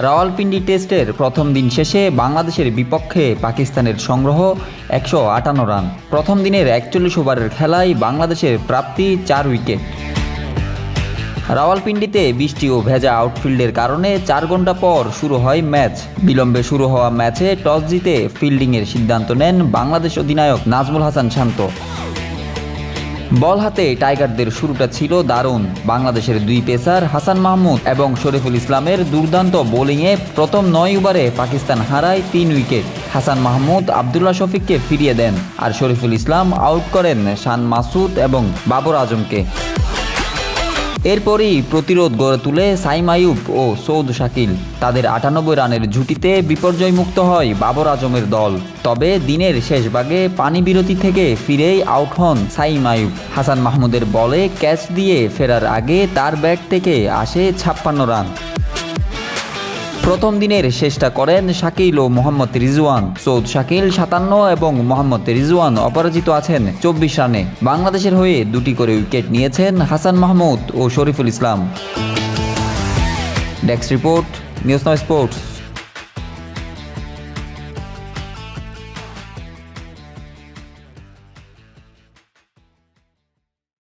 রাওয়ালপিন্ডি টেস্টের প্রথম দিন শেষে বাংলাদেশের বিপক্ষে পাকিস্তানের সংগ্রহ 158 রান। প্রথম দিনের 41 ওভারের খেলায় বাংলাদেশের প্রাপ্তি 4 উইকেট। রাওয়ালপিন্ডিতে বৃষ্টি ও ভেজা আউটফিল্ডের কারণে 4 ঘন্টা পর শুরু হয় ম্যাচ। বিলম্বে শুরু হওয়া ম্যাচে টস জিতে ফিল্ডিংয়ের সিদ্ধান্ত নেন বাংলাদেশ অধিনায়ক নাজমুল হাসান শান্ত। বল হাতে টাইগারদের শুরুটা ছিল দারুণ। বাংলাদেশের দুই পেসার হাসান মাহমুদ এবং শরীফুল ইসলামের দুর্দান্ত বোলিংয়ে প্রথম 9 ওভারে পাকিস্তান হারায় 3 উইকেট। হাসান মাহমুদ আবদুল্লাহ শফিককে ফিরিয়ে দেন, আর শরীফুল ইসলাম আউট করেন শান মাসুদ এবং বাবর আজমকে। এরপরই প্রতিরোধ গড়ে তুলে সাইম আইয়ুব ও সৌদ শাকিল। তাদের 98 রানের জুটিতে বিপর্যয়মুক্ত হয় বাবর আজমের দল। তবে দিনের শেষ ভাগে পানি বিরতি থেকে ফিরেই আউট হন সাইম আইয়ুব। হাসান মাহমুদের বলে ক্যাচ দিয়ে ফেরার আগে তার ব্যাট থেকে আসে 56 রান। প্রথম দিনের শেষটা করেন শাকিল ও মোহাম্মদ রিজওয়ান। সৌদ শাকিল 57 এবং মোহাম্মদ রিজওয়ান অপরাজিত আছেন 24 রানে। বাংলাদেশের হয়ে 2টি করে উইকেট নিয়েছেন হাসান মাহমুদ ও Shoriful Islam. Desk report, news now sports.